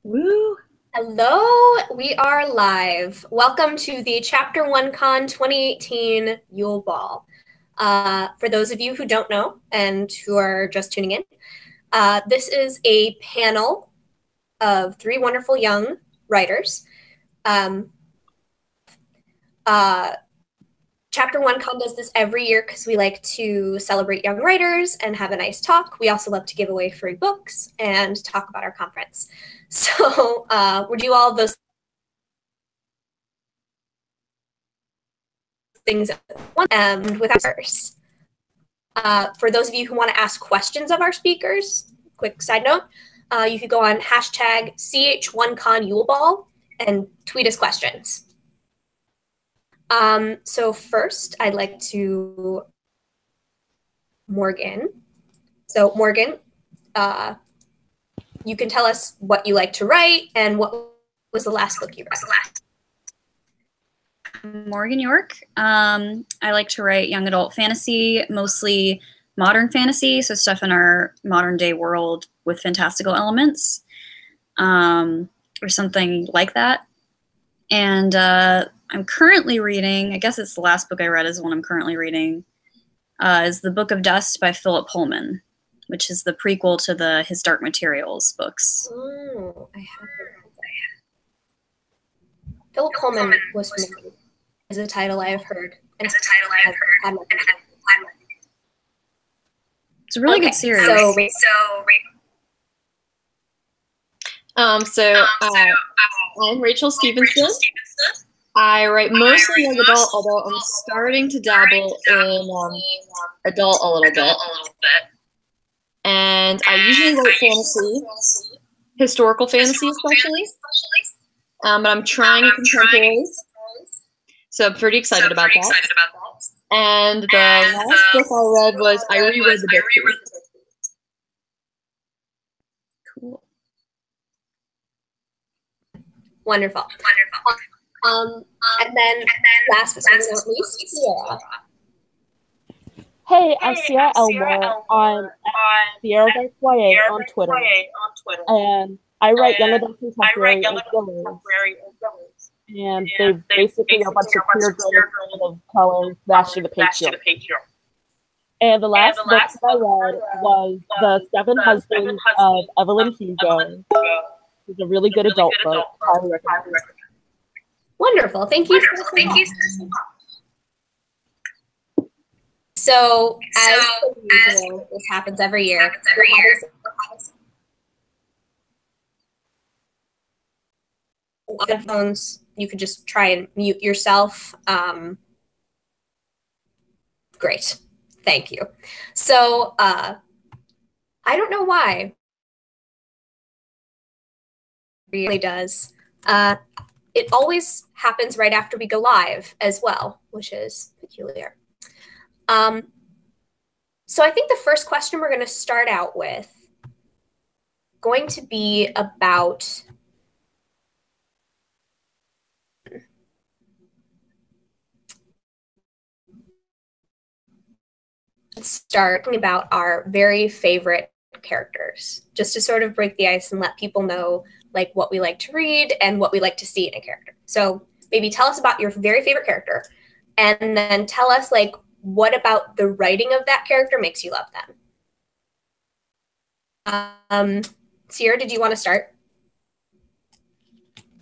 Woo! Hello, we are live. Welcome to the Ch1Con 2018 Yule Ball. For those of you who don't know and who are just tuning in, this is a panel of three wonderful young writers. Ch1Con does this every year because we like to celebrate young writers and have a nice talk. We also love to give away free books and talk about our conference. So we do all of those things with ours. For those of you who want to ask questions of our speakers, quick side note, you could go on hashtag Ch1Con Yule Ball and tweet us questions. So first, I'd like to Morgan. So Morgan, you can tell us what you like to write and what was the last book you read. Morgan York. I like to write young adult fantasy, mostly modern fantasy, so stuff in our modern day world with fantastical elements, or something like that. And I'm currently reading, I guess it's the last book I read is the one I'm currently reading, is The Book of Dust by Philip Pullman, which is the prequel to the His Dark Materials books. Oh, I haven't read that. Philip Pullman was familiar. Is a title I have heard. It's a really good series. I'm Rachel Stevenson. I write mostly young adult, although I'm starting to dabble in adult a little bit. And I usually write fantasy, historical fantasy especially. But I'm trying contemporary. So I'm pretty excited about that. And the last book I read was I reread the book. Cool. Wonderful. And then last but certainly not least, Sierra. Hey, I'm Sierra Elmore on Sierra YA on Twitter. And I write young adult contemporary and thrillers. And they're basically a bunch of queer girls of color bashing the patriarchy. And the last book that I read was The Seven Husbands of Evelyn Hugo. It's a really good adult book. Highly recommend. Wonderful. Thank you. So, as usual, this happens every year. Headphones, you could just try and mute yourself. Great. Thank you. So, I don't know why. It really does. It always happens right after we go live as well, which is peculiar. So I think the first question we're going to start out with going to be about starting about our very favorite characters, just to sort of break the ice and let people know like what we like to read and what we like to see in a character. So maybe tell us about your very favorite character, and then tell us like what about the writing of that character makes you love them. Sierra, did you want to start?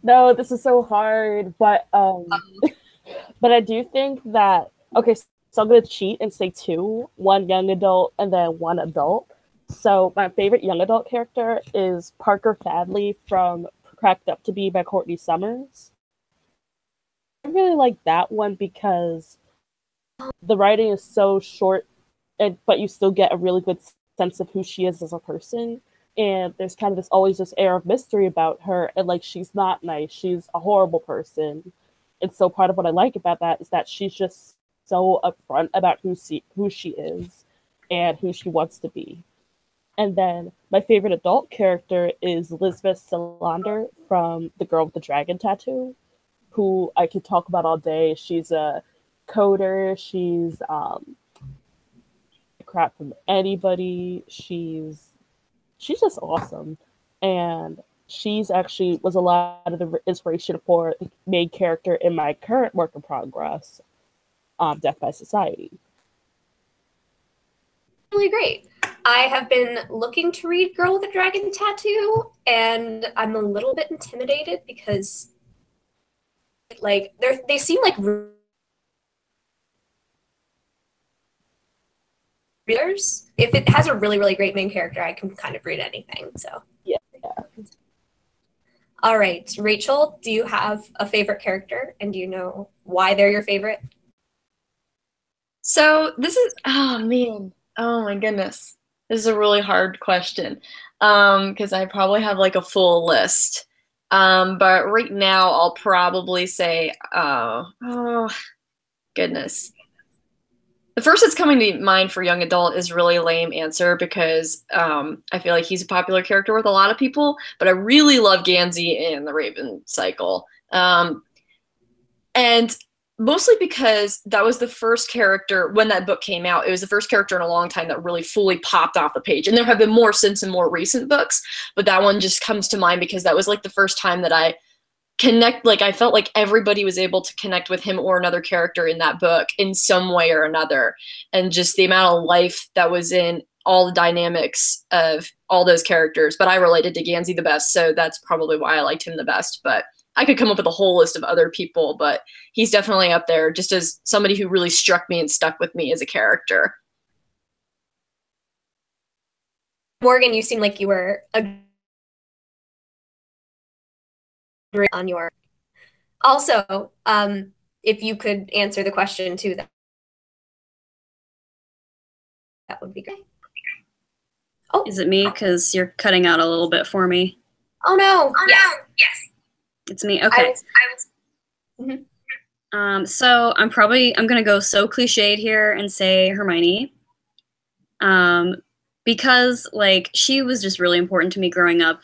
No, this is so hard, but but I do think that, okay, so I'm going to cheat and say two, one young adult and then one adult. So my favorite young adult character is Parker Fadley from Cracked Up to Be by Courtney Summers. I really like that one because the writing is so short, but you still get a really good sense of who she is as a person. And there's kind of always this air of mystery about her, and like she's not nice, she's a horrible person. And so part of what I like about that is that she's just so upfront about who she is and who she wants to be. And then my favorite adult character is Lisbeth Salander from The Girl with the Dragon Tattoo, who I could talk about all day. She's a coder, she's crap from anybody, she's just awesome. And she's actually was a lot of the inspiration for the main character in my current work in progress, Death by Society. Really great. I have been looking to read Girl with a Dragon Tattoo, and I'm a little bit intimidated because, like, they seem like readers. If it has a really, really great main character, I can kind of read anything. So Yeah. All right, Rachel, do you have a favorite character, and do you know why they're your favorite? So this is, oh man, oh my goodness. This is a really hard question because I probably have like a full list. But right now I'll probably say, oh goodness. The first that's coming to mind for young adult is really a lame answer because I feel like he's a popular character with a lot of people, but I really love Gansey in the Raven Cycle. And mostly because that was the first character, when that book came out, it was the first character in a long time that really fully popped off the page. And there have been more since in more recent books, but that one just comes to mind because that was like the first time that I I felt like everybody was able to connect with him or another character in that book in some way or another. And just the amount of life that was in all the dynamics of all those characters. But I related to Gansey the best, so that's probably why I liked him the best. But I could come up with a whole list of other people, but he's definitely up there just as somebody who really struck me and stuck with me as a character. Morgan, you seem like you were on your. Also, if you could answer the question too, that would be great. Oh, Is it me? Because you're cutting out a little bit for me. Oh no! Yes. It's me. Okay. So I'm gonna go so cliched here and say Hermione. Because like she was just really important to me growing up.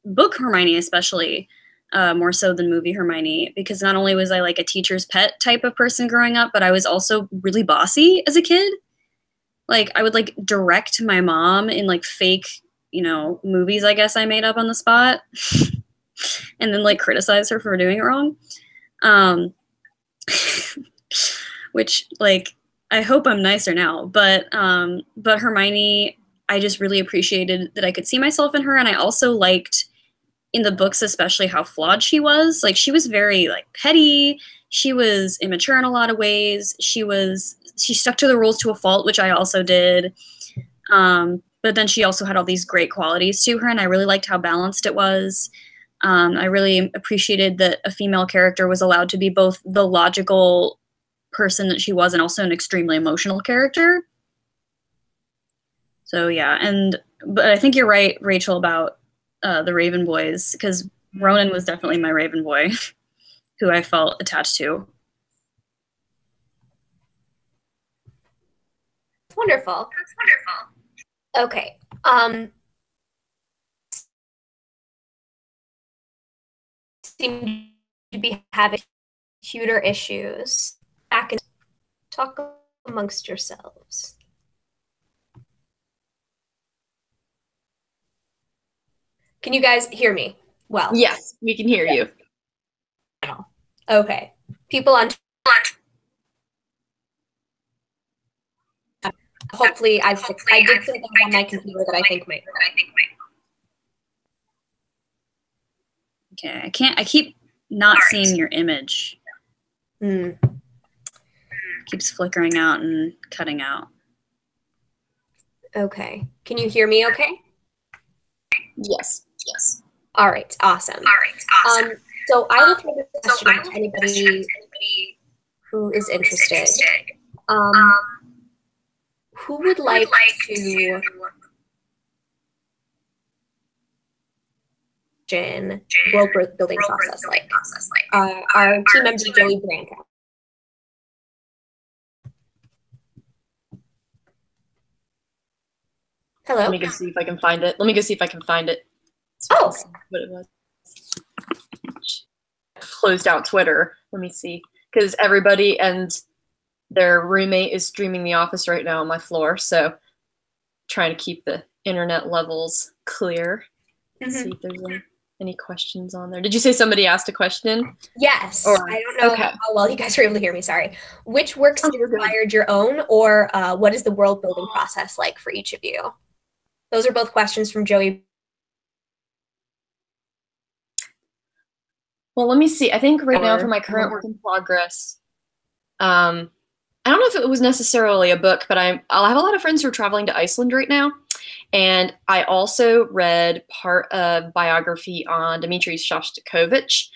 Book Hermione especially, more so than movie Hermione, because not only was I like a teacher's pet type of person growing up, but I was also really bossy as a kid. Like I would like direct my mom in like fake, movies I guess I made up on the spot. And then like criticize her for doing it wrong. Which like I hope I'm nicer now, but Hermione, I just really appreciated that I could see myself in her, and I also liked in the books especially how flawed she was. Like she was very like petty, she was immature in a lot of ways, she stuck to the rules to a fault, which I also did. But then she also had all these great qualities to her, and I really liked how balanced it was. I really appreciated that a female character was allowed to be both the logical person that she was and also an extremely emotional character. So yeah, but I think you're right, Rachel, about the Raven boys, because Ronan was definitely my Raven boy who I felt attached to. Wonderful. That's wonderful. Okay. Seem to be having computer issues. Back and talk amongst yourselves. Can you guys hear me well? Yes, we can hear you. Okay. People on hopefully I did something on my computer that I think might work. Okay, I keep not seeing your image. Keeps flickering out and cutting out. Okay. Can you hear me okay? Yes. All right, awesome. So I will throw this question out to anybody who is interested. Who would like to world building process like? Our team member Joey Branca. Hello. Let me go see if I can find it. So oh. What it was. Closed out Twitter. Let me see. Because everybody and their roommate is streaming The Office right now on my floor. So trying to keep the internet levels clear. See if there's any. any questions on there. Did you say somebody asked a question? Yes. Or, I don't know okay. how well you guys were able to hear me. Sorry. Which works Oh, you're good. inspired your own, or what is the world building process like for each of you? Those are both questions from Joey. Well, let me see. I think right now for my current work in progress, I don't know if it was necessarily a book, but I'll have a lot of friends who are traveling to Iceland right now. And I also read part of biography on Dmitry Shostakovich,